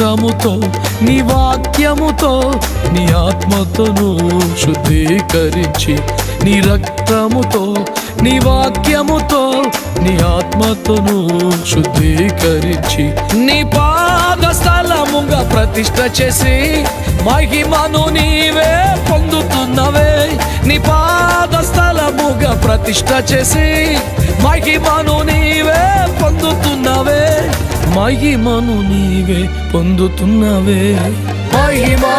రక్తముతో నీ వాక్యముతో నీ ఆత్మతోను శుద్ధీకరించి, నీ రక్తముతో నీ వాక్యముతో నీ ఆత్మతోను శుద్ధీకరించి, నీ పాద స్థలముగా ప్రతిష్ఠ చేసి మహిమను నీవే పొందుతున్నవే. నీ పాద స్థలముగా ప్రతిష్ఠ చేసి మహిమను నీవే పొందుతున్నవే. మహిమను నీవే పొందుతున్నవే. మహిమా